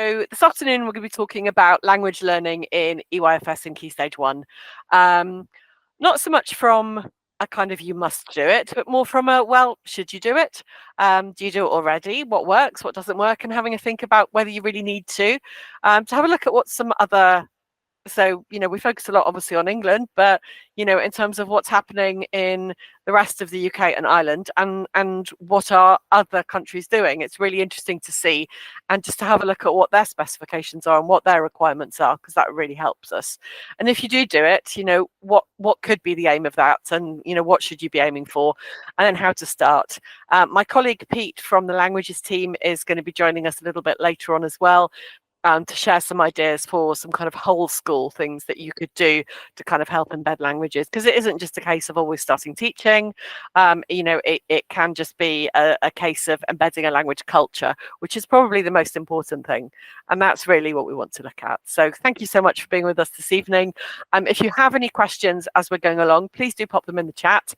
So this afternoon we're going to be talking about language learning in EYFS in Key Stage 1. Not so much from a kind of you must do it, but more from a, well, should you do it? Do you do it already? What works, what doesn't work? And having a think about whether you really need to have a look at what some other, so, we focus a lot obviously on England, but, in terms of what's happening in the rest of the UK and Ireland and what are other countries doing, it's really interesting to see and just to have a look at what their specifications are and what their requirements are, because that really helps us. And if you do it, what could be the aim of that, and, what should you be aiming for, and then how to start. My colleague Pete from the languages team is going to be joining us a little bit later on as well, to share some ideas for some kind of whole school things that you could do to kind of help embed languages, because it isn't just a case of always starting teaching. It can just be a case of embedding a language culture, which is probably the most important thing, and that's really what we want to look at. So thank you so much for being with us this evening. If you have any questions as we're going along, please do pop them in the chat.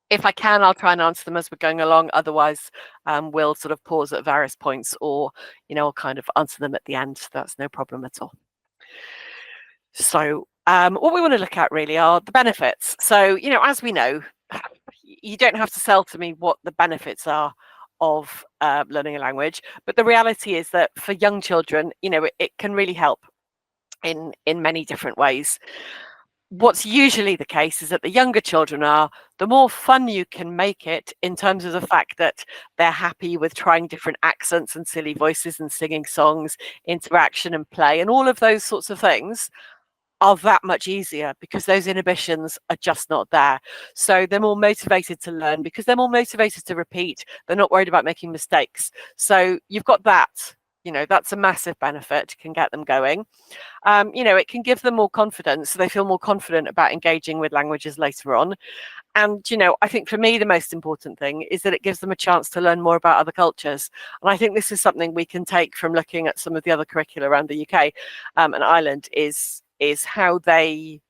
If I can, I'll try and answer them as we're going along. Otherwise, we'll sort of pause at various points, or, I'll kind of answer them at the end. That's no problem at all. So what we want to look at really are the benefits. So, as we know, you don't have to sell to me what the benefits are of learning a language. But the reality is that for young children, it can really help in many different ways. What's usually the case is that the younger children are, the more fun you can make it in terms of the fact that they're happy with trying different accents and silly voices and singing songs, interaction and play, and all of those sorts of things are that much easier because those inhibitions are just not there. So they're more motivated to learn because they're more motivated to repeat. They're not worried about making mistakes. So you've got that. That's a massive benefit, can get them going. It can give them more confidence, so they feel more confident about engaging with languages later on. And, I think for me, the most important thing is that it gives them a chance to learn more about other cultures. And I think this is something we can take from looking at some of the other curricula around the UK and Ireland, is how they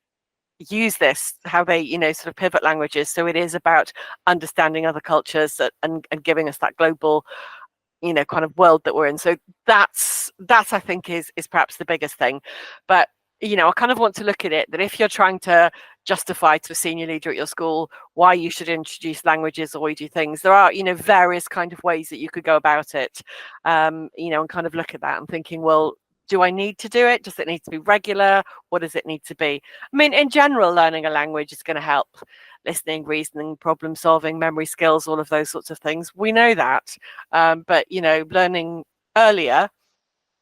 use this, how they, sort of pivot languages. So it is about understanding other cultures and giving us that global kind of world that we're in. So that's I think is perhaps the biggest thing. But I kind of want to look at it that if you're trying to justify to a senior leader at your school why you should introduce languages or you do things, there are various kind of ways that you could go about it, and kind of look at that and thinking, well, do I need to do it? Does it need to be regular? What does it need to be? I mean, in general, learning a language is going to help listening, reasoning, problem solving, memory skills, all of those sorts of things. We know that. But, learning earlier,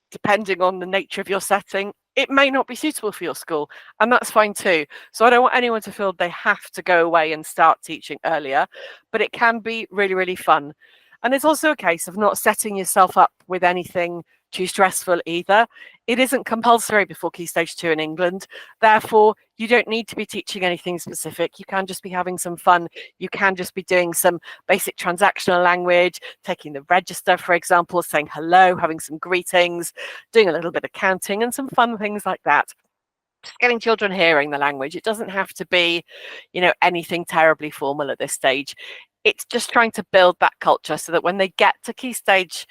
depending on the nature of your setting, it may not be suitable for your school, and that's fine too. So I don't want anyone to feel they have to go away and start teaching earlier, but it can be really, really fun. And it's also a case of not setting yourself up with anything too stressful either. It isn't compulsory before Key Stage 2 in England. Therefore, you don't need to be teaching anything specific. You can just be having some fun. You can just be doing some basic transactional language, taking the register, for example, saying hello, having some greetings, doing a little bit of counting and some fun things like that. Just getting children hearing the language. It doesn't have to be, anything terribly formal at this stage. It's just trying to build that culture so that when they get to Key Stage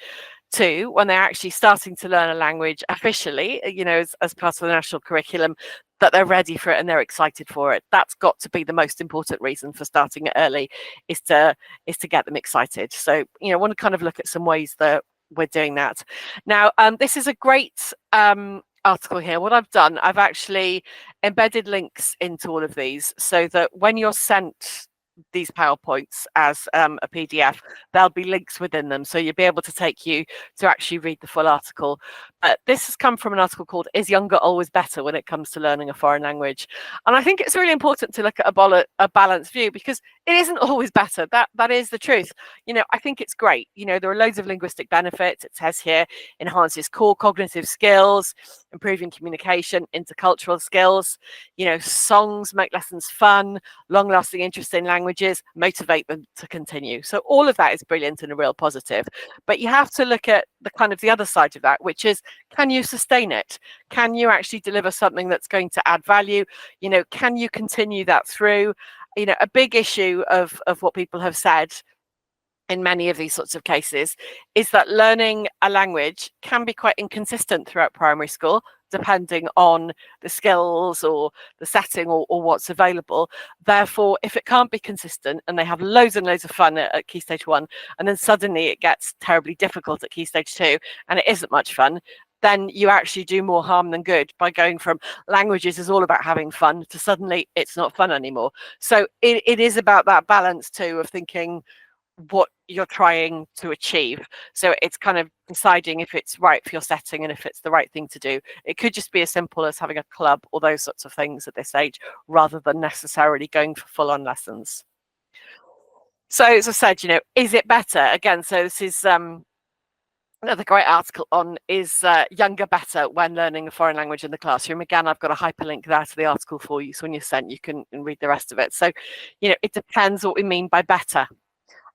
2, when they're actually starting to learn a language officially, as part of the national curriculum, that they're ready for it and they're excited for it. That's got to be the most important reason for starting it early, is to get them excited. So, I want to kind of look at some ways that we're doing that. Now, this is a great article here. What I've done, I've actually embedded links into all of these so that when you're sent these PowerPoints as a PDF, there'll be links within them, so you'll be able to take you to actually read the full article. But this has come from an article called "Is Younger Always Better When It Comes to Learning a Foreign Language?" And I think it's really important to look at a balanced view, because it isn't always better. That is the truth. I think it's great. There are loads of linguistic benefits. It says here, enhances core cognitive skills, improving communication, intercultural skills. Songs make lessons fun, long-lasting interest in languages, motivate them to continue. So all of that is brilliant and a real positive. But you have to look at the other side of that, which is, can you sustain it? Can you actually deliver something that's going to add value? Can you continue that through? A big issue of what people have said in many of these sorts of cases is that learning a language can be quite inconsistent throughout primary school, depending on the skills or the setting or what's available. Therefore, if it can't be consistent and they have loads and loads of fun at Key Stage 1, and then suddenly it gets terribly difficult at Key Stage 2 and it isn't much fun, then you actually do more harm than good by going from languages is all about having fun to suddenly it's not fun anymore. So it is about that balance too of thinking what you're trying to achieve. So it's kind of deciding if it's right for your setting and if it's the right thing to do. It could just be as simple as having a club or those sorts of things at this age, rather than necessarily going for full-on lessons. So as I said, is it better? Again, so this is another great article on is younger better when learning a foreign language in the classroom. Again, I've got a hyperlink there to the article for you. So when you're sent, you can read the rest of it. So, it depends what we mean by better.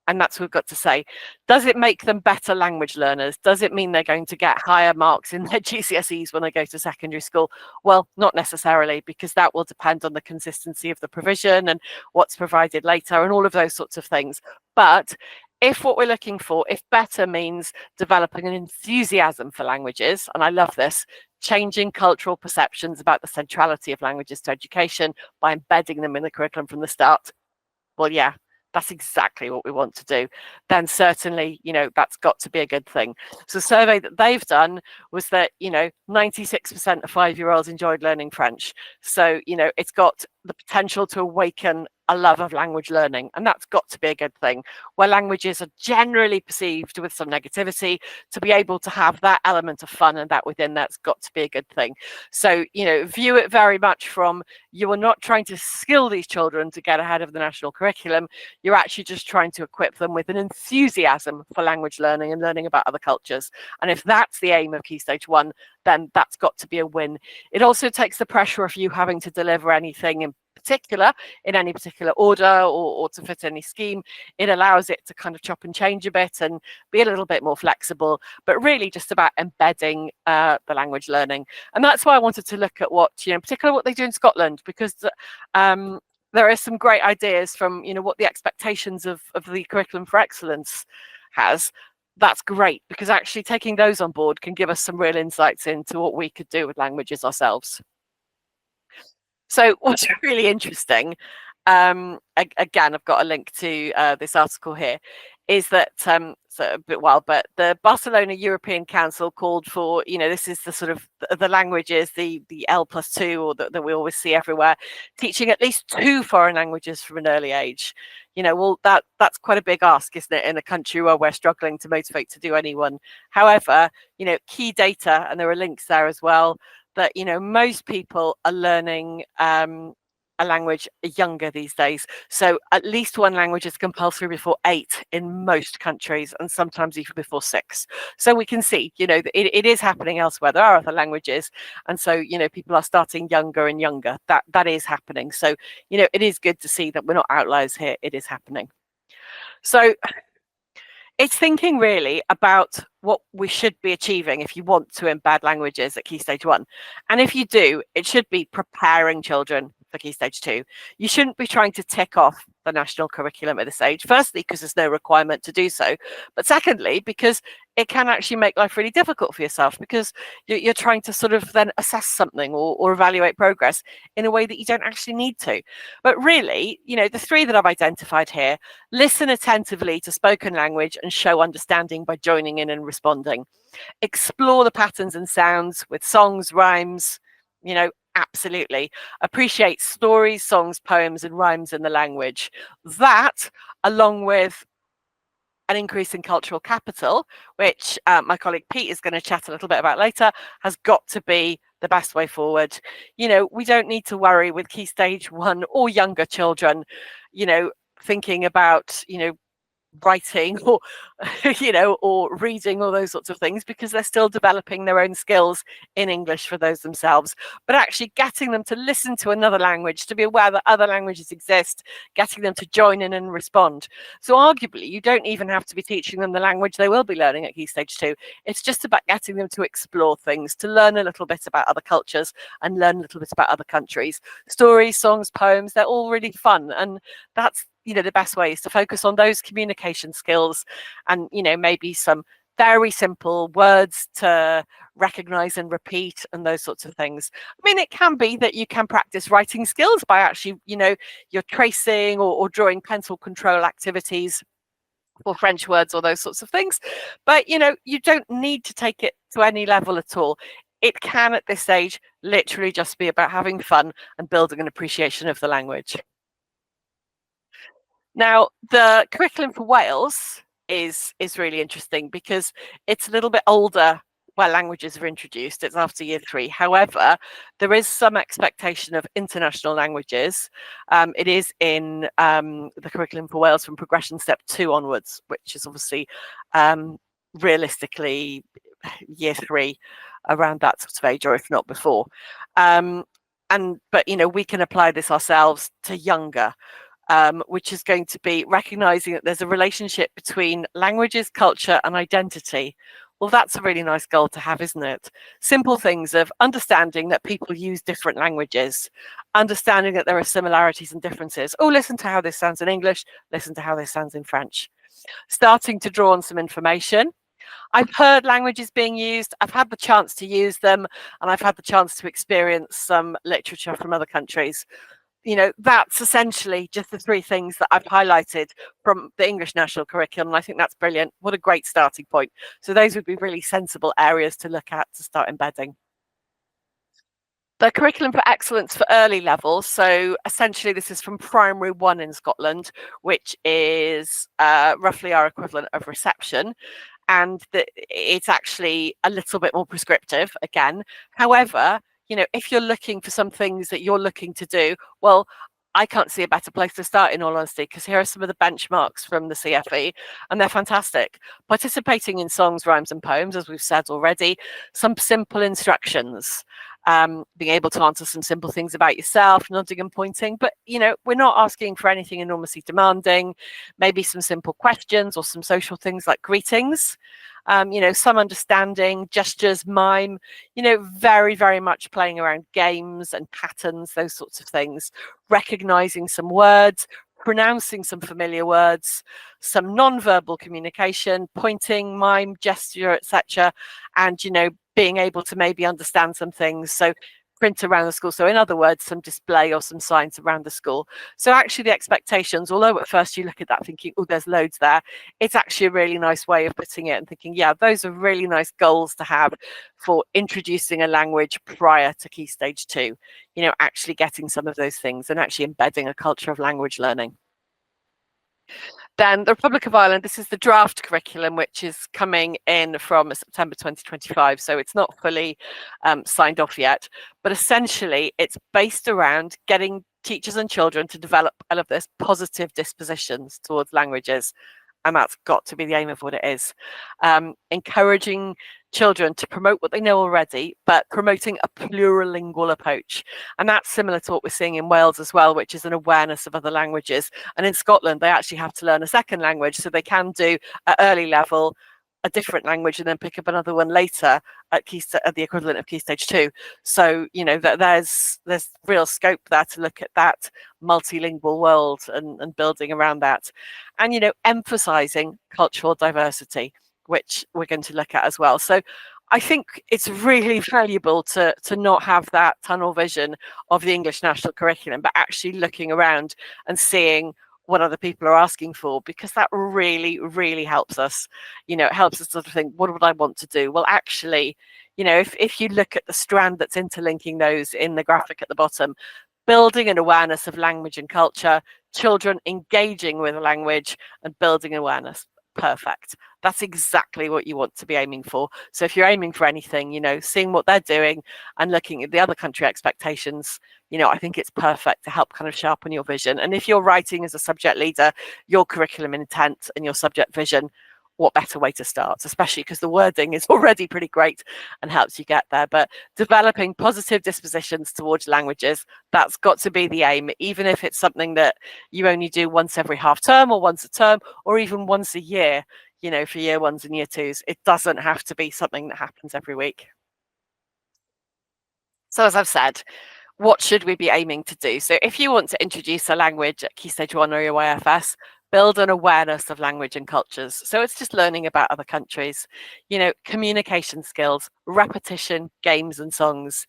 And that's what we've got to say. Does it make them better language learners? Does it mean they're going to get higher marks in their GCSEs when they go to secondary school? Well, not necessarily, because that will depend on the consistency of the provision and what's provided later and all of those sorts of things. But if what we're looking for, if better means developing an enthusiasm for languages, and I love this, changing cultural perceptions about the centrality of languages to education by embedding them in the curriculum from the start, well, yeah, that's exactly what we want to do, then certainly, that's got to be a good thing. So the survey that they've done was that, 96% of 5-year-olds enjoyed learning French. So, it's got the potential to awaken a love of language learning, and that's got to be a good thing. Where languages are generally perceived with some negativity, to be able to have that element of fun and that within that's got to be a good thing. So, view it very much from, you are not trying to skill these children to get ahead of the national curriculum. You're actually just trying to equip them with an enthusiasm for language learning and learning about other cultures. And if that's the aim of Key Stage 1, then that's got to be a win. It also takes the pressure of you having to deliver anything in particular, in any particular order or to fit any scheme. It allows it to kind of chop and change a bit and be a little bit more flexible, but really just about embedding the language learning. And that's why I wanted to look at what, particularly what they do in Scotland, because there are some great ideas from, what the expectations of the curriculum for excellence has. That's great, because actually taking those on board can give us some real insights into what we could do with languages ourselves. So what's really interesting, again, I've got a link to this article here, is that, so a bit wild, but the Barcelona European Council called for, this is the sort of the languages, the L+2, or that we always see everywhere, teaching at least 2 foreign languages from an early age. Well, that's quite a big ask, isn't it, in a country where we're struggling to motivate to do any one. However, key data, and there are links there as well, that most people are learning a language younger these days. So at least one language is compulsory before 8 in most countries, and sometimes even before 6. So we can see, it is happening elsewhere. There are other languages, and so people are starting younger and younger. That is happening. So it is good to see that we're not outliers here. It is happening. So it's thinking really about what we should be achieving if you want to embed languages at Key Stage 1. And if you do, it should be preparing children for Key Stage 2. You shouldn't be trying to tick off the national curriculum at this age. Firstly, because there's no requirement to do so. But secondly, because it can actually make life really difficult for yourself, because you're trying to sort of then assess something or evaluate progress in a way that you don't actually need to. But really, the 3 that I've identified here: listen attentively to spoken language and show understanding by joining in and responding. Explore the patterns and sounds with songs, rhymes, absolutely. Appreciate stories, songs, poems, and rhymes in the language. That, along with an increase in cultural capital, which my colleague Pete is going to chat a little bit about later, has got to be the best way forward. We don't need to worry with Key Stage 1 or younger children, thinking about, writing or or reading, all those sorts of things, because they're still developing their own skills in English for those themselves. But actually getting them to listen to another language, to be aware that other languages exist, getting them to join in and respond. So arguably you don't even have to be teaching them the language they will be learning at Key Stage 2. It's just about getting them to explore things, to learn a little bit about other cultures and learn a little bit about other countries. Stories, songs, poems, they're all really fun, and that's the best way is to focus on those communication skills, and maybe some very simple words to recognize and repeat and those sorts of things. I mean, it can be that you can practice writing skills by actually, you're tracing or drawing pencil control activities for French words or those sorts of things. But, you don't need to take it to any level at all. It can, at this stage, literally just be about having fun and building an appreciation of the language. Now, the curriculum for Wales is really interesting because it's a little bit older where languages are introduced. It's after year 3. However, there is some expectation of international languages. It is in the curriculum for Wales from progression step 2 onwards, which is obviously realistically year 3, around that sort of age, or if not before. But we can apply this ourselves to younger. Which is going to be recognizing that there's a relationship between languages, culture, and identity. Well, that's a really nice goal to have, isn't it? Simple things of understanding that people use different languages, understanding that there are similarities and differences. Oh, listen to how this sounds in English, listen to how this sounds in French. Starting to draw on some information. I've heard languages being used, I've had the chance to use them, and I've had the chance to experience some literature from other countries. That's essentially just the 3 things that I've highlighted from the English national curriculum. And I think that's brilliant. What a great starting point. So those would be really sensible areas to look at to start embedding. The curriculum for excellence for early levels. So essentially this is from primary 1 in Scotland, which is roughly our equivalent of reception. And it's actually a little bit more prescriptive again. However, if you're looking for some things that you're looking to do, well, I can't see a better place to start, in all honesty, because here are some of the benchmarks from the CFE, and they're fantastic. Participating in songs, rhymes, and poems, as we've said already, some simple instructions, being able to answer some simple things about yourself, nodding and pointing, but, we're not asking for anything enormously demanding, maybe some simple questions or some social things like greetings. Some understanding, gestures, mime, very, very much playing around games and patterns, those sorts of things, recognizing some words, pronouncing some familiar words, some non-verbal communication, pointing, mime, gesture, etc. And, being able to maybe understand some things. So print around the school. So in other words, some display or some signs around the school. So actually the expectations, although at first you look at that thinking, oh, there's loads there, it's actually a really nice way of putting it and thinking, yeah, those are really nice goals to have for introducing a language prior to Key Stage 2, actually getting some of those things and actually embedding a culture of language learning. Then the Republic of Ireland, this is the draft curriculum, which is coming in from September 2025. So it's not fully signed off yet, but essentially it's based around getting teachers and children to develop all of this positive dispositions towards languages. And that's got to be the aim of what it is. Encouraging children to promote what they know already, but promoting a plurilingual approach. And that's similar to what we're seeing in Wales as well, which is an awareness of other languages. And in Scotland, they actually have to learn a second language, so they can do at early level a different language and then pick up another one later at the equivalent of Key Stage 2. So, there's real scope there to look at that multilingual world and building around that. And, emphasizing cultural diversity, which we're going to look at as well. So I think it's really valuable to not have that tunnel vision of the English national curriculum, but actually looking around and seeing what other people are asking for, because that really, really helps us. It helps us sort of think, what would I want to do? Well, actually, if you look at the strand that's interlinking those in the graphic at the bottom, building an awareness of language and culture, children engaging with language and building awareness. Perfect. That's exactly what you want to be aiming for. So if you're aiming for anything, seeing what they're doing and looking at the other country expectations, I think it's perfect to help kind of sharpen your vision. And if you're writing as a subject leader, your curriculum intent and your subject vision, what better way to start, especially because the wording is already pretty great and helps you get there. But developing positive dispositions towards languages, that's got to be the aim, even if it's something that you only do once every half term or once a term or even once a year, for year 1s and year 2s. It doesn't have to be something that happens every week. So as I've said, what should we be aiming to do? So if you want to introduce a language at Key Stage 1 or EYFS, build an awareness of language and cultures. So it's just learning about other countries, communication skills, repetition, games and songs,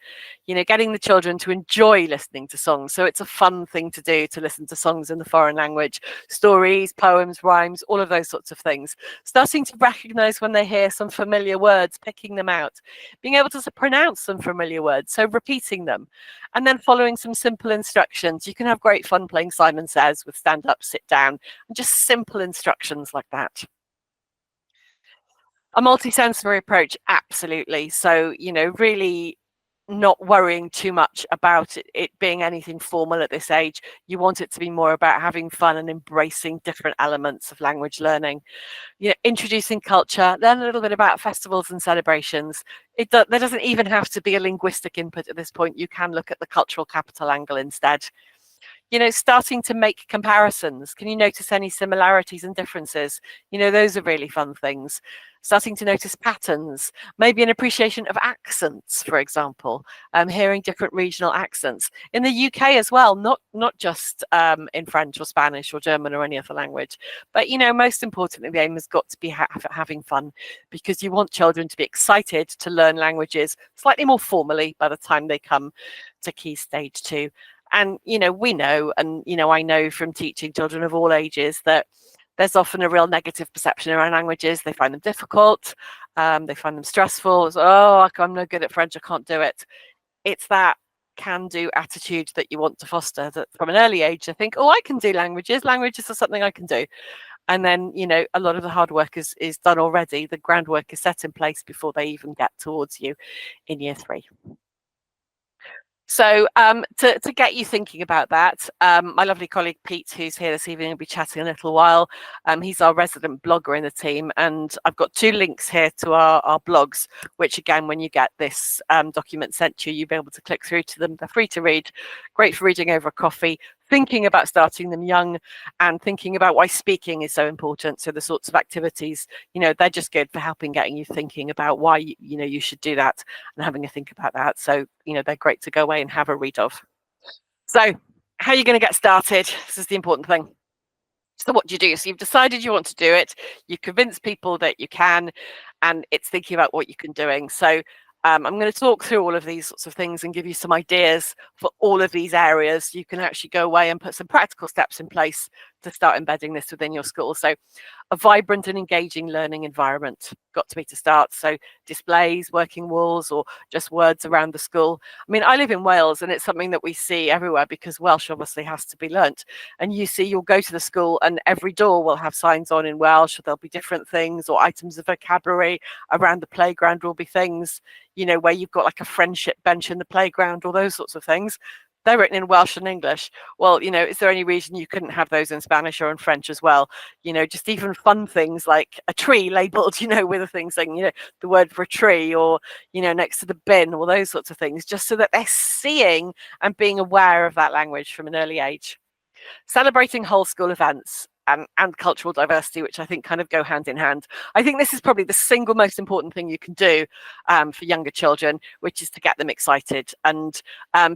getting the children to enjoy listening to songs. So it's a fun thing to do, to listen to songs in the foreign language, stories, poems, rhymes, all of those sorts of things. Starting to recognize when they hear some familiar words, picking them out, being able to pronounce some familiar words, so repeating them, and then following some simple instructions. You can have great fun playing Simon Says with stand up, sit down, and just simple instructions like that. A multisensory approach, absolutely. So, really not worrying too much about it being anything formal at this age. You want it to be more about having fun and embracing different elements of language learning. Introducing culture, learn a little bit about festivals and celebrations. There doesn't even have to be a linguistic input at this point. You can look at the cultural capital angle instead. Starting to make comparisons. Can you notice any similarities and differences? Those are really fun things. Starting to notice patterns, maybe an appreciation of accents, for example, hearing different regional accents. In the UK as well, not just in French or Spanish or German or any other language. But, most importantly, the aim has got to be having fun, because you want children to be excited to learn languages slightly more formally by the time they come to Key Stage 2. And, we know, and, I know from teaching children of all ages that there's often a real negative perception around languages. They find them difficult. They find them stressful. It's, I'm no good at French. I can't do it. It's that can-do attitude that you want to foster, that from an early age, they think, I can do languages. Languages are something I can do. And then, a lot of the hard work is done already. The groundwork is set in place before they even get towards you in year 3. So to get you thinking about that, my lovely colleague Pete, who's here this evening, will be chatting a little while. He's our resident blogger in the team, and I've got 2 links here to our blogs, which again, when you get this document sent to you, you'll be able to click through to them. They're free to read, great for reading over a coffee, thinking about starting them young, and thinking about why speaking is so important. So the sorts of activities, they're just good for helping getting you thinking about why you should do that and having a think about that. So they're great to go away and have a read of. So how are you going to get started? This is the important thing. So what do you do? So you've decided you want to do it, you convince people that you can, and it's thinking about what you can doing. So I'm going to talk through all of these sorts of things and give you some ideas for all of these areas. You can actually go away and put some practical steps in place to start embedding this within your school. So a vibrant and engaging learning environment got to be to start. So displays, working walls, or just words around the school. I mean, I live in Wales, and it's something that we see everywhere because Welsh obviously has to be learnt. And you'll go to the school and every door will have signs on in Welsh, or there'll be different things or items of vocabulary. Around the playground will be things, where you've got like a friendship bench in the playground, or those sorts of things. They're written in Welsh and English. Well, is there any reason you couldn't have those in Spanish or in French as well? Just even fun things like a tree labeled, with a thing saying, the word for a tree, or, next to the bin, or those sorts of things, just so that they're seeing and being aware of that language from an early age. Celebrating whole school events and cultural diversity, which I think kind of go hand in hand. I think this is probably the single most important thing you can do for younger children, which is to get them excited. And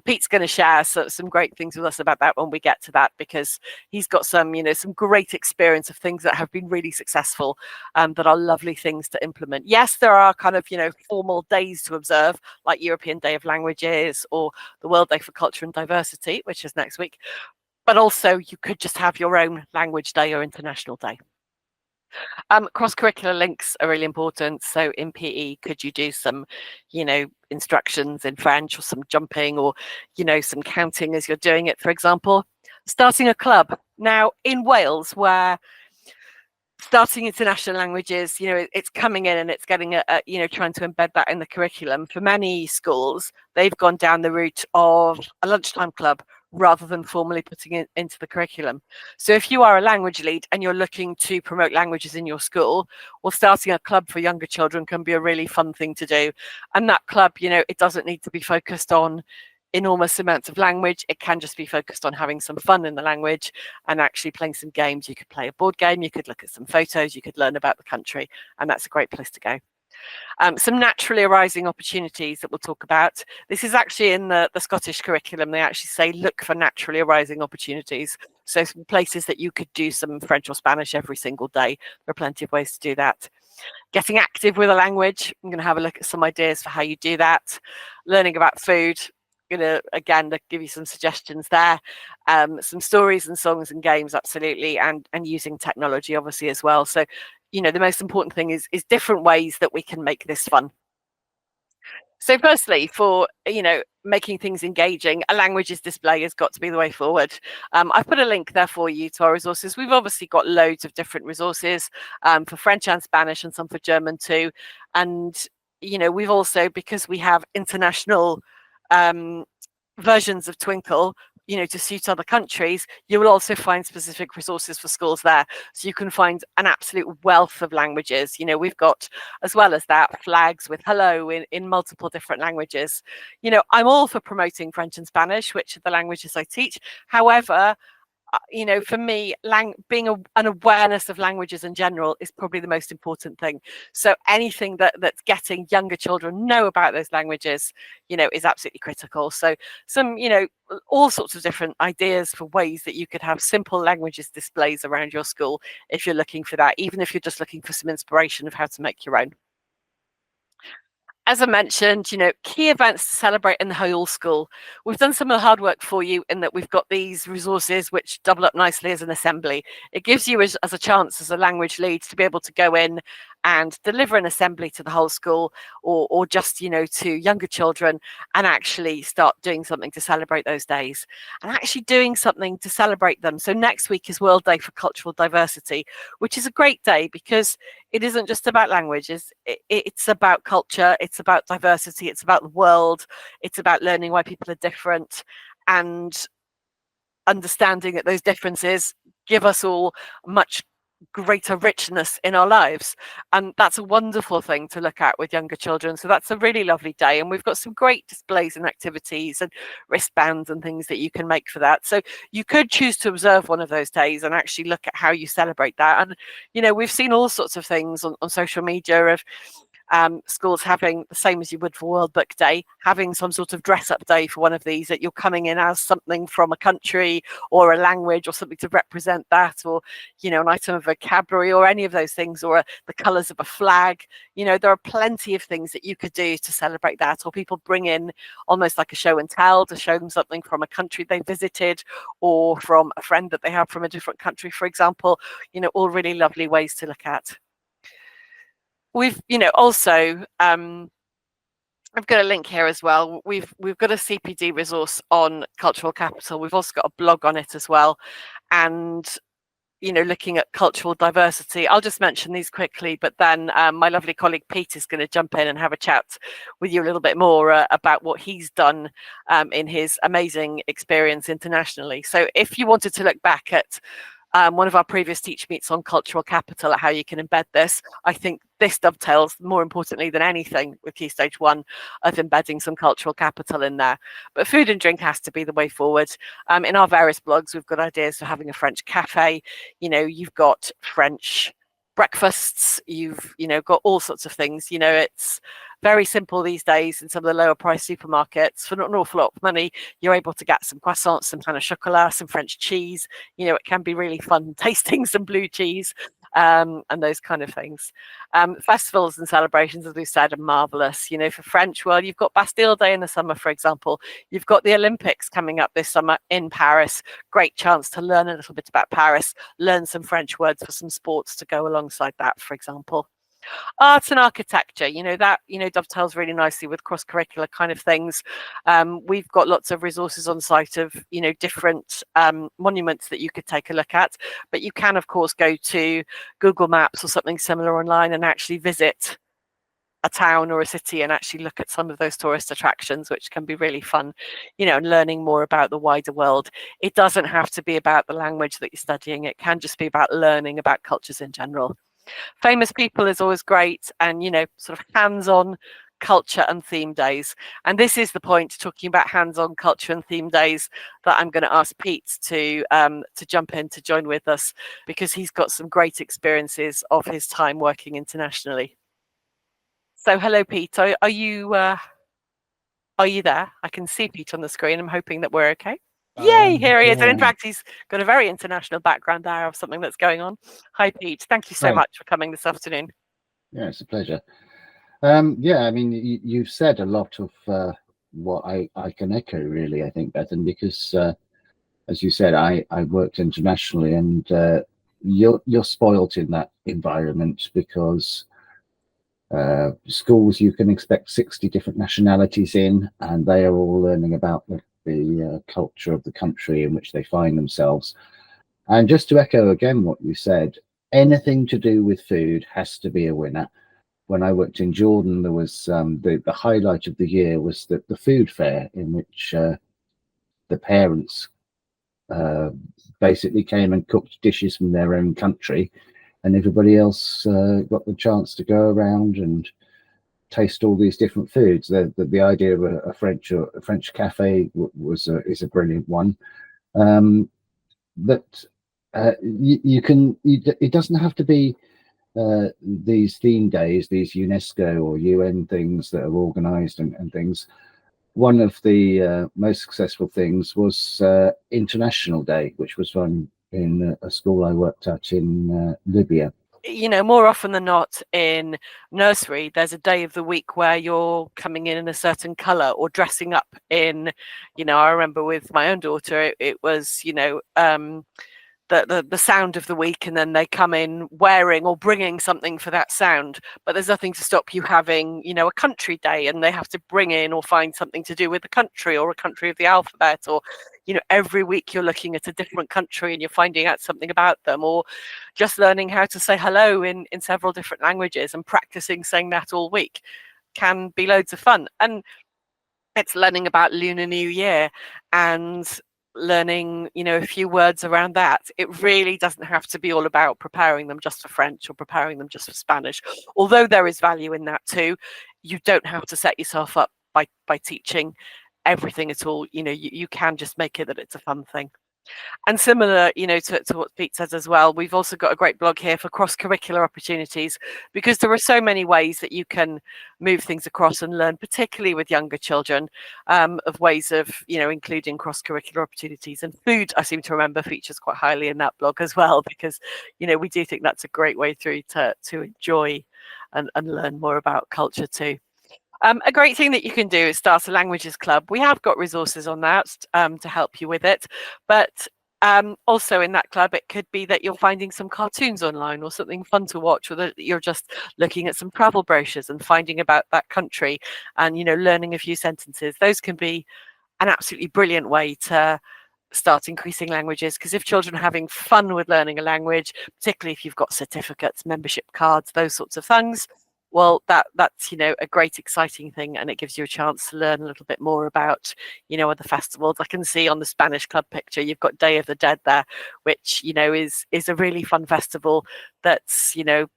Pete's going to share some great things with us about that when we get to that, because he's got some great experience of things that have been really successful, that are lovely things to implement. Yes, there are kind of, formal days to observe, like European Day of Languages or the World Day for Culture and Diversity, which is next week. But also you could just have your own language day or international day. Cross-curricular links are really important. So in PE, could you do some, instructions in French, or some jumping, or, some counting as you're doing it, for example. Starting a club. Now in Wales, where starting international languages, it's coming in and it's getting trying to embed that in the curriculum. For many schools, they've gone down the route of a lunchtime club rather than formally putting it into the curriculum. So if you are a language lead and you're looking to promote languages in your school, well, starting a club for younger children can be a really fun thing to do. And that club, it doesn't need to be focused on enormous amounts of language. It can just be focused on having some fun in the language and actually playing some games. You could play a board game, you could look at some photos, you could learn about the country, and that's a great place to go. Some naturally arising opportunities that we'll talk about. This is actually in the Scottish curriculum. They actually say look for naturally arising opportunities. So some places that you could do some French or Spanish every single day. There are plenty of ways to do that. Getting active with a language. I'm going to have a look at some ideas for how you do that. Learning about food. I'm going to, again, give you some suggestions there. Some stories and songs and games, absolutely. And using technology, obviously, as well. So, you know, the most important thing is different ways that we can make this fun. So firstly, for, you know, making things engaging, a languages display has got to be the way forward. I've put a link there for you to our resources. We've obviously got loads of different resources for French and Spanish and some for German too. And, you know, we've also, because we have international versions of Twinkl, you know, to suit other countries, you will also find specific resources for schools there. So you can find an absolute wealth of languages. You know, we've got, as well as that, flags with hello in multiple different languages. You know, I'm all for promoting French and Spanish, which are the languages I teach. However, you know, for me, being an awareness of languages in general is probably the most important thing. So anything that's getting younger children know about those languages, you know, is absolutely critical. So some, you know, all sorts of different ideas for ways that you could have simple languages displays around your school if you're looking for that, even if you're just looking for some inspiration of how to make your own. As I mentioned, you know, key events to celebrate in the whole school. We've done some of the hard work for you in that we've got these resources which double up nicely as an assembly. It gives you as a chance as a language lead to be able to go in and deliver an assembly to the whole school or just, you know, to younger children and actually start doing something to celebrate those days and actually doing something to celebrate them. So next week is World Day for Cultural Diversity, which is a great day because it isn't just about languages. It's about culture. It's about diversity. It's about the world. It's about learning why people are different and understanding that those differences give us all much greater richness in our lives. And that's a wonderful thing to look at with younger children. So that's a really lovely day. And we've got some great displays and activities and wristbands and things that you can make for that. So you could choose to observe one of those days and actually look at how you celebrate that. And, you know, we've seen all sorts of things on social media of schools having the same as you would for World Book Day, having some sort of dress up day for one of these that you're coming in as something from a country or a language or something to represent that, or, you know, an item of vocabulary or any of those things, or the colours of a flag. You know, there are plenty of things that you could do to celebrate that, or people bring in almost like a show and tell to show them something from a country they visited or from a friend that they have from a different country, for example. You know, all really lovely ways to look at. We've, you know, also I've got a link here as well. We've got a CPD resource on cultural capital. We've also got a blog on it as well, and, you know, looking at cultural diversity. I'll just mention these quickly, but then my lovely colleague Pete is going to jump in and have a chat with you a little bit more about what he's done in his amazing experience internationally. So if you wanted to look back at one of our previous TeachMeets on cultural capital, at how you can embed this, I think this dovetails more importantly than anything with Key Stage 1 of embedding some cultural capital in there. But food and drink has to be the way forward. In our various blogs, we've got ideas for having a French cafe. You know, you've got French breakfasts, you've, you know, got all sorts of things. You know, it's very simple these days in some of the lower price supermarkets. For not an awful lot of money, you're able to get some croissants, some pain au chocolat, some French cheese. You know, it can be really fun tasting some blue cheese and those kind of things. Festivals and celebrations, as we said, are marvelous. You know, for French, well, you've got Bastille Day in the summer, for example. You've got the Olympics coming up this summer in Paris. Great chance to learn a little bit about Paris, learn some French words for some sports to go alongside that, for example. Art and architecture, you know, that, you know, dovetails really nicely with cross-curricular kind of things. We've got lots of resources on site of, you know, different monuments that you could take a look at, but you can of course go to Google Maps or something similar online and actually visit a town or a city and actually look at some of those tourist attractions, which can be really fun, you know, and learning more about the wider world. It doesn't have to be about the language that you're studying. It can just be about learning about cultures in general. Famous people is always great, and, you know, sort of hands-on culture and theme days. And this is the point, talking about hands-on culture and theme days, that I'm going to ask Pete to jump in to join with us, because he's got some great experiences of his time working internationally. So hello, Pete. Are you there? I can see Pete on the screen. I'm hoping that we're okay. Yay, here he is. And in fact, he's got a very international background there of something that's going on. Hi, Pete. Thank you so much for coming this afternoon. Yeah, it's a pleasure. Yeah, I mean, you've said a lot of what I can echo, really, I think, Bethan, because as you said, I worked internationally, and you're spoilt in that environment because schools, you can expect 60 different nationalities in, and they are all learning about the culture of the country in which they find themselves. And just to echo again what you said, anything to do with food has to be a winner. When I worked in Jordan, there was the highlight of the year was the food fair, in which the parents basically came and cooked dishes from their own country, and everybody else got the chance to go around and taste all these different foods. The idea of a French cafe is a brilliant one. But it doesn't have to be these theme days, these UNESCO or UN things that are organised and things. One of the most successful things was International Day, which was run in a school I worked at in Libya. You know, more often than not in nursery, there's a day of the week where you're coming in a certain colour or dressing up in, you know, I remember with my own daughter, it was, you know, the sound of the week, and then they come in wearing or bringing something for that sound. But there's nothing to stop you having, you know, a country day, and they have to bring in or find something to do with the country or a country of the alphabet, or, you know, every week you're looking at a different country and you're finding out something about them, or just learning how to say hello in several different languages and practicing saying that all week can be loads of fun. And it's learning about Lunar New Year and learning, you know, a few words around that. It really doesn't have to be all about preparing them just for French or preparing them just for Spanish, although there is value in that too. You don't have to set yourself up by teaching everything at all. You know, you can just make it that it's a fun thing. And similar, you know, to what Pete says as well, we've also got a great blog here for cross-curricular opportunities, because there are so many ways that you can move things across and learn, particularly with younger children, of ways of, you know, including cross-curricular opportunities. And food, I seem to remember, features quite highly in that blog as well, because, you know, we do think that's a great way through to enjoy and learn more about culture too. A great thing that you can do is start a languages club. We have got resources on that to help you with it, but also in that club, it could be that you're finding some cartoons online or something fun to watch, or that you're just looking at some travel brochures and finding about that country and, you know, learning a few sentences. Those can be an absolutely brilliant way to start increasing languages, because if children are having fun with learning a language, particularly if you've got certificates, membership cards, those sorts of things, well, that's, you know, a great exciting thing, and it gives you a chance to learn a little bit more about, you know, other festivals. I can see on the Spanish club picture you've got Day of the Dead there, which, you know, is a really fun festival that's, you know,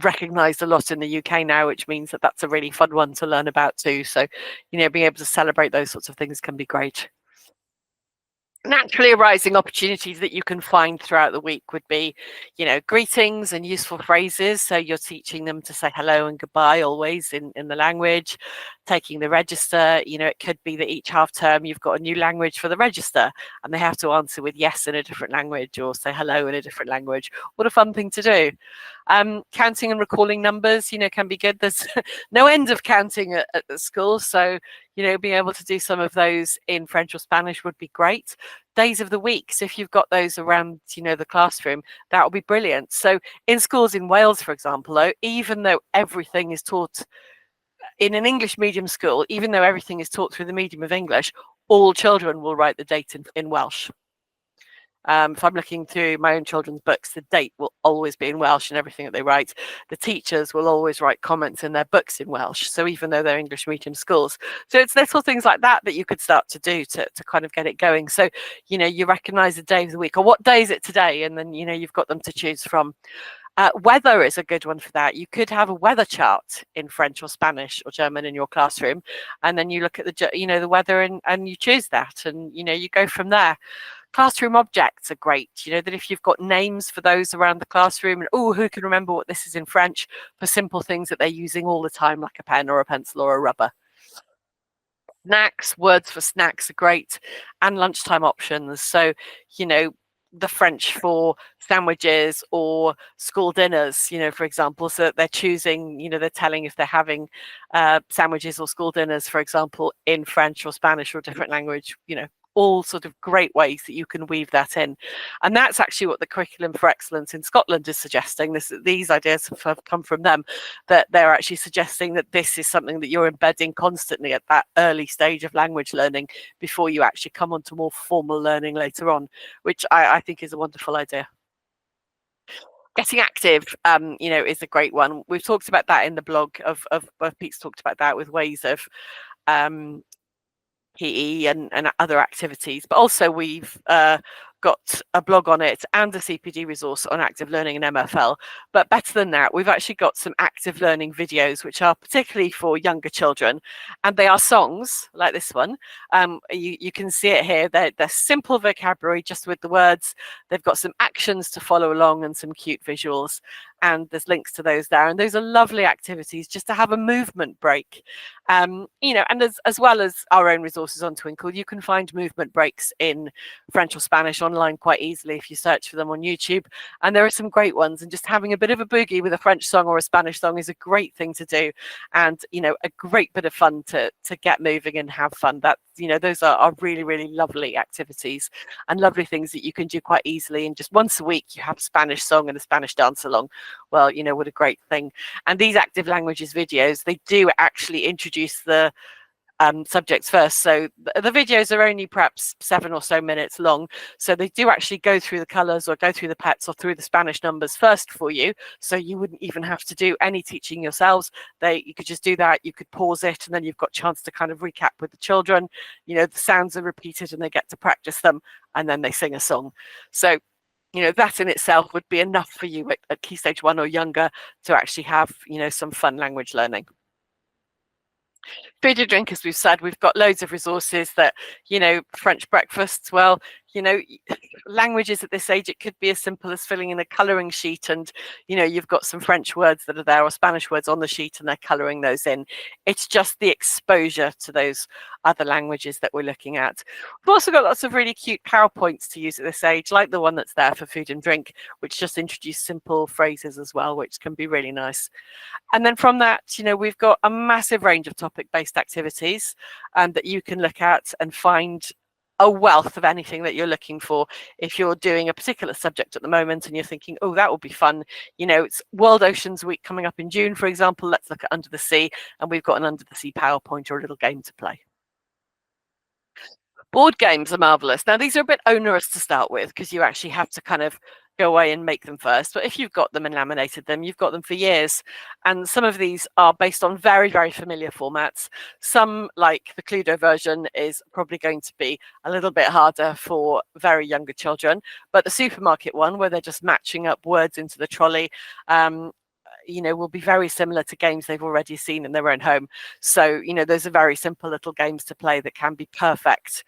recognized a lot in the UK now, which means that that's a really fun one to learn about too. So, you know, being able to celebrate those sorts of things can be great. Naturally arising opportunities that you can find throughout the week would be, you know, greetings and useful phrases. So you're teaching them to say hello and goodbye always in the language. Taking the register, you know, it could be that each half term you've got a new language for the register and they have to answer with yes in a different language or say hello in a different language. What a fun thing to do. Counting and recalling numbers, you know, can be good. There's no end of counting at the school. So, you know, being able to do some of those in French or Spanish would be great. Days of the week, so if you've got those around, you know, the classroom, that will be brilliant. So in schools in Wales, for example, though, even though everything is taught in an English medium school, even though everything is taught through the medium of English, all children will write the date in Welsh. If I'm looking through my own children's books, the date will always be in Welsh in everything that they write. The teachers will always write comments in their books in Welsh. So even though they're English medium schools, so it's little things like that that you could start to do to kind of get it going. So, you know, you recognize the day of the week, or what day is it today? And then, you know, you've got them to choose from. Weather is a good one for that. You could have a weather chart in French or Spanish or German in your classroom, and then you look at the, you know, the weather and you choose that, and, you know, you go from there. Classroom objects are great, you know, that if you've got names for those around the classroom, and oh, who can remember what this is in French, for simple things that they're using all the time, like a pen or a pencil or a rubber. Snacks, words for snacks are great, and lunchtime options. So, you know, the French for sandwiches or school dinners, you know, for example, so that they're choosing, you know, they're telling if they're having sandwiches or school dinners, for example, in French or Spanish or a different language, you know, all sort of great ways that you can weave that in. And that's actually what the Curriculum for Excellence in Scotland is suggesting. These ideas have come from them, that they're actually suggesting that this is something that you're embedding constantly at that early stage of language learning before you actually come on to more formal learning later on, which I think is a wonderful idea. Getting active, you know, is a great one. We've talked about that in the blog of Pete's talked about that with ways of PE and other activities, but also we've got a blog on it and a CPD resource on active learning and MFL. But better than that, we've actually got some active learning videos, which are particularly for younger children, and they are songs like this one. You can see it here. They're simple vocabulary, just with the words. They've got some actions to follow along and some cute visuals, and there's links to those there. And those are lovely activities just to have a movement break. You know, and as well as our own resources on Twinkl, you can find movement breaks in French or Spanish online quite easily if you search for them on YouTube. And there are some great ones. And just having a bit of a boogie with a French song or a Spanish song is a great thing to do. And, you know, a great bit of fun to get moving and have fun. That, you know, those are really, really lovely activities and lovely things that you can do quite easily. And just once a week, you have a Spanish song and a Spanish dance along. Well, you know, what a great thing. And these active languages videos, they do actually introduce the subjects first. So the videos are only perhaps 7 or so minutes long. So they do actually go through the colors or go through the pets or through the Spanish numbers first for you. So you wouldn't even have to do any teaching yourselves. You could just do that. You could pause it, and then you've got a chance to kind of recap with the children. You know, the sounds are repeated and they get to practice them, and then they sing a song. So, you know, that in itself would be enough for you at Key Stage 1 or younger to actually have, you know, some fun language learning. Food and drink, as we've said, we've got loads of resources that, you know, French breakfasts, well, you know, languages at this age, it could be as simple as filling in a colouring sheet and, you know, you've got some French words that are there or Spanish words on the sheet and they're colouring those in. It's just the exposure to those other languages that we're looking at. We've also got lots of really cute PowerPoints to use at this age, like the one that's there for food and drink, which just introduce simple phrases as well, which can be really nice. And then from that, you know, we've got a massive range of topic-based activities that you can look at and find a wealth of anything that you're looking for. If you're doing a particular subject at the moment and you're thinking, oh, that would be fun, you know, it's World Oceans Week coming up in June, for example. Let's look at Under the Sea, and we've got an Under the Sea PowerPoint or a little game to play. Board games are marvelous. Now, these are a bit onerous to start with because you actually have to kind of go away and make them first. But if you've got them and laminated them, you've got them for years. And some of these are based on very, very familiar formats. Some, like the Cluedo version, is probably going to be a little bit harder for very younger children. But the supermarket one, where they're just matching up words into the trolley, you know, will be very similar to games they've already seen in their own home. So, you know, those are very simple little games to play that can be perfect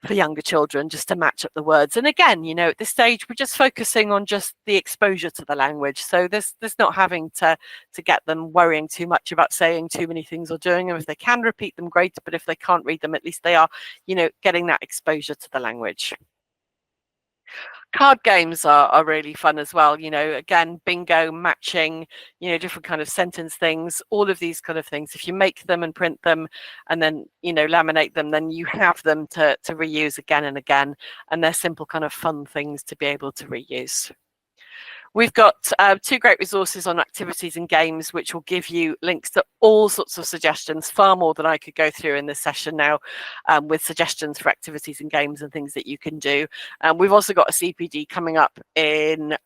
for younger children, just to match up the words. And again, you know, at this stage, we're just focusing on just the exposure to the language. So there's not having to get them worrying too much about saying too many things or doing them. If they can repeat them, great. But if they can't read them, at least they are, you know, getting that exposure to the language. Card games are really fun as well. You know, again, bingo, matching, you know, different kind of sentence things, all of these kind of things. If you make them and print them and then, you know, laminate them, then you have them to reuse again and again. And they're simple kind of fun things to be able to reuse. We've got 2 great resources on activities and games, which will give you links to all sorts of suggestions, far more than I could go through in this session now, with suggestions for activities and games and things that you can do. We've also got a CPD coming up in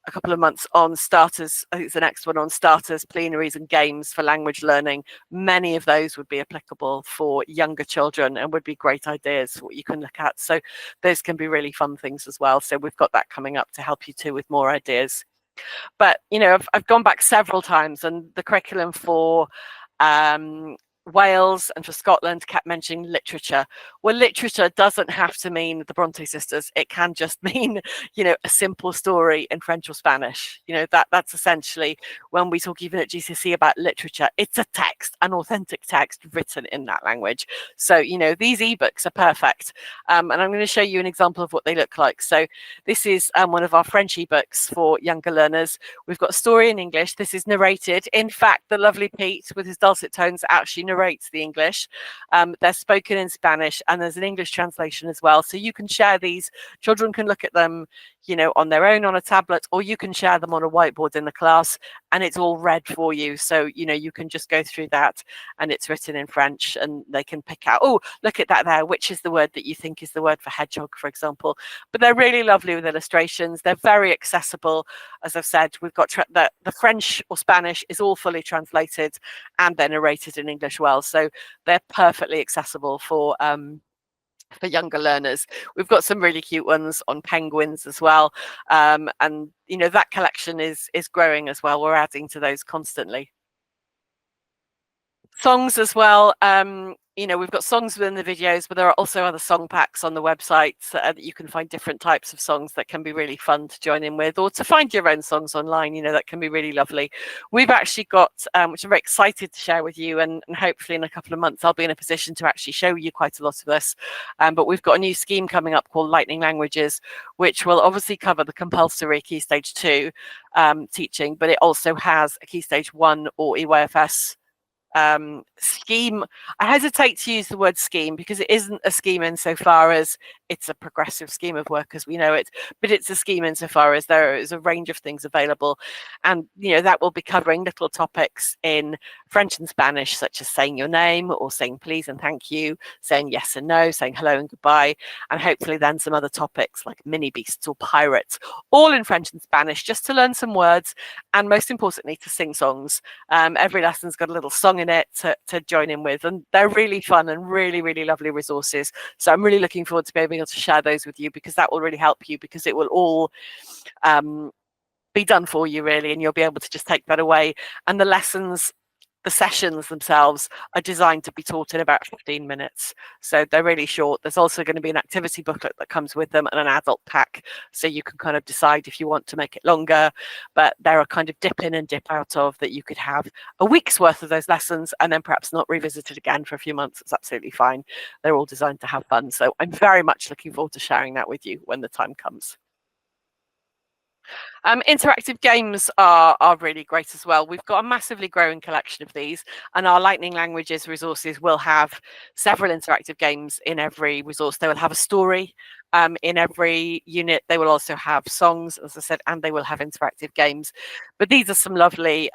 a couple of months on starters. I think it's the next one on starters, plenaries and games for language learning. Many of those would be applicable for younger children and would be great ideas for what you can look at. So those can be really fun things as well. So we've got that coming up to help you too with more ideas. But, you know, I've gone back several times, and the curriculum for Wales and for Scotland kept mentioning literature. Well, literature doesn't have to mean the Bronte sisters. It can just mean, a simple story in French or Spanish. That's essentially when we talk even at GCSE about literature, it's a text, an authentic text written in that language. So, these ebooks are perfect. And I'm going to show you an example of what they look like. So this is one of our French ebooks for younger learners. We've got a story in English. This is narrated. In fact, the lovely Pete with his dulcet tones actually narrates the English. They're spoken in Spanish, and there's an English translation as well. So you can share these. Children can look at them, on their own on a tablet, or you can share them on a whiteboard in the class, and it's all read for you. So, you can just go through that, and it's written in French, and they can pick out, oh, look at that there, which is the word that you think is the word for hedgehog, for example. But they're really lovely with illustrations. They're very accessible. As I've said, we've got the French or Spanish is all fully translated, and they're narrated in English well. So they're perfectly accessible for younger learners. We've got some really cute ones on penguins as well. And that collection is growing as well. We're adding to those constantly. Songs as well. We've got songs within the videos, but there are also other song packs on the website that you can find different types of songs that can be really fun to join in with, or to find your own songs online, that can be really lovely. We've actually got, which I'm very excited to share with you, and hopefully in a couple of months I'll be in a position to actually show you quite a lot of this. But we've got a new scheme coming up called Lightning Languages, which will obviously cover the compulsory Key Stage 2 teaching, but it also has a Key Stage 1 or EYFS scheme. I hesitate to use the word scheme because it isn't a scheme insofar as it's a progressive scheme of work as we know it, but it's a scheme insofar as there is a range of things available, and that will be covering little topics in French and Spanish, such as saying your name or saying please and thank you, saying yes and no, saying hello and goodbye, and hopefully then some other topics like mini beasts or pirates, all in French and Spanish, just to learn some words, and most importantly to sing songs. Every lesson's got a little song in it to join in with, and they're really fun and really, really lovely resources. So I'm really looking forward to being able to share those with you, because that will really help you, because it will all be done for you really, and you'll be able to just take that away. And the lessons, the sessions themselves are designed to be taught in about 15 minutes. So they're really short. There's also going to be an activity booklet that comes with them and an adult pack. So you can kind of decide if you want to make it longer, but there are kind of dip in and dip out of that you could have a week's worth of those lessons and then perhaps not revisit it again for a few months. It's absolutely fine. They're all designed to have fun. So I'm very much looking forward to sharing that with you when the time comes. Interactive games are really great as well. We've got a massively growing collection of these, and our Lightning Languages resources will have several interactive games in every resource. They will have a story in every unit. They will also have songs, as I said, and they will have interactive games. But these are some lovely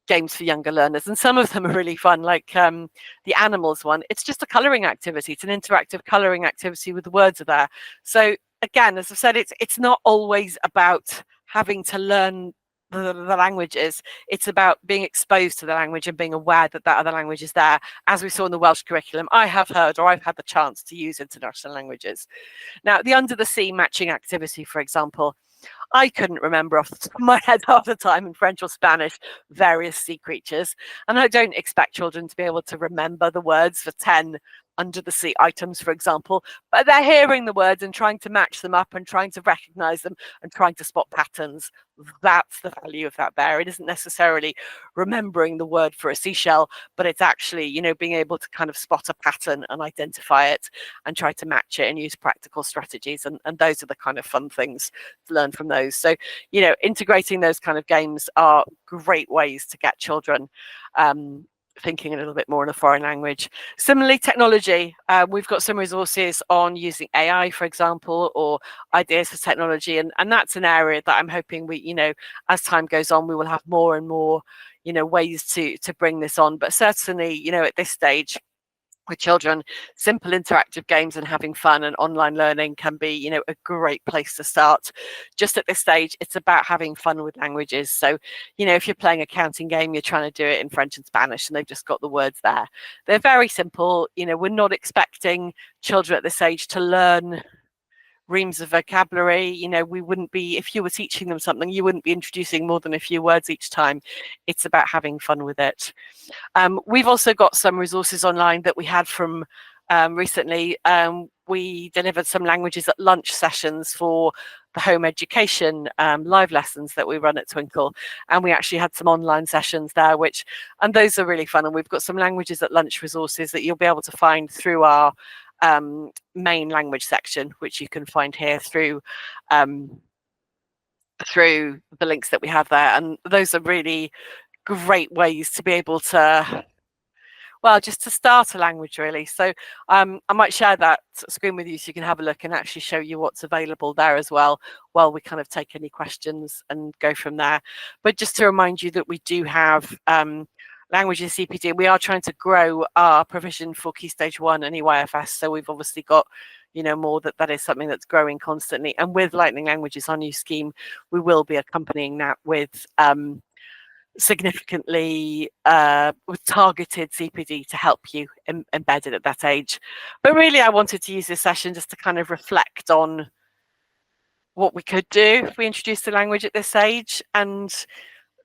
games for younger learners, and some of them are really fun, like the animals one. It's just a colouring activity. It's an interactive colouring activity with the words are there. So again, as I've said, it's not always about having to learn the languages. It's about being exposed to the language and being aware that that other language is there. As we saw in the Welsh curriculum, I have heard, or I've had the chance to use international languages. Now, the under the sea matching activity, for example, I couldn't remember off the top of my head half the time in French or Spanish various sea creatures, and I don't expect children to be able to remember the words for 10 under the sea items, for example, but they're hearing the words and trying to match them up and trying to recognize them and trying to spot patterns. That's the value of that there. It isn't necessarily remembering the word for a seashell, but it's actually, being able to kind of spot a pattern and identify it and try to match it and use practical strategies. And those are the kind of fun things to learn from those. So, integrating those kind of games are great ways to get children thinking a little bit more in a foreign language. Similarly, technology, we've got some resources on using AI, for example, or ideas for technology, and that's an area that I'm hoping we, as time goes on, we will have more and more, ways to bring this on. But certainly, at this stage, with children, simple interactive games and having fun and online learning can be, a great place to start. Just at this stage, it's about having fun with languages. So, if you're playing a counting game, you're trying to do it in French and Spanish, and they've just got the words there. They're very simple. We're not expecting children at this age to learn reams of vocabulary. You know, we wouldn't be, if you were teaching them something, you wouldn't be introducing more than a few words each time. It's about having fun with it. We've also got some resources online that we had from recently. We delivered some languages at lunch sessions for the home education live lessons that we run at Twinkl, and we actually had some online sessions there, and those are really fun. And we've got some languages at lunch resources that you'll be able to find through our main language section, which you can find here through the links that we have there. And those are really great ways to be able to, well, just to start a language, really. So I might share that screen with you so you can have a look and actually show you what's available there as well, while we kind of take any questions and go from there. But just to remind you that we do have languages CPD. We are trying to grow our provision for Key Stage 1 and EYFS. So we've obviously got, you know, more that is something that's growing constantly. And with Lightning Languages, our new scheme, we will be accompanying that with significantly with targeted CPD to help you embed it at that age. But really, I wanted to use this session just to kind of reflect on what we could do if we introduced the language at this age, and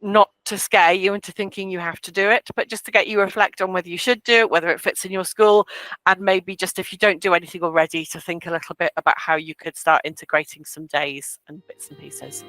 not to scare you into thinking you have to do it, but just to get you reflect on whether you should do it, whether it fits in your school, and maybe just if you don't do anything already, to think a little bit about how you could start integrating some days and bits and pieces.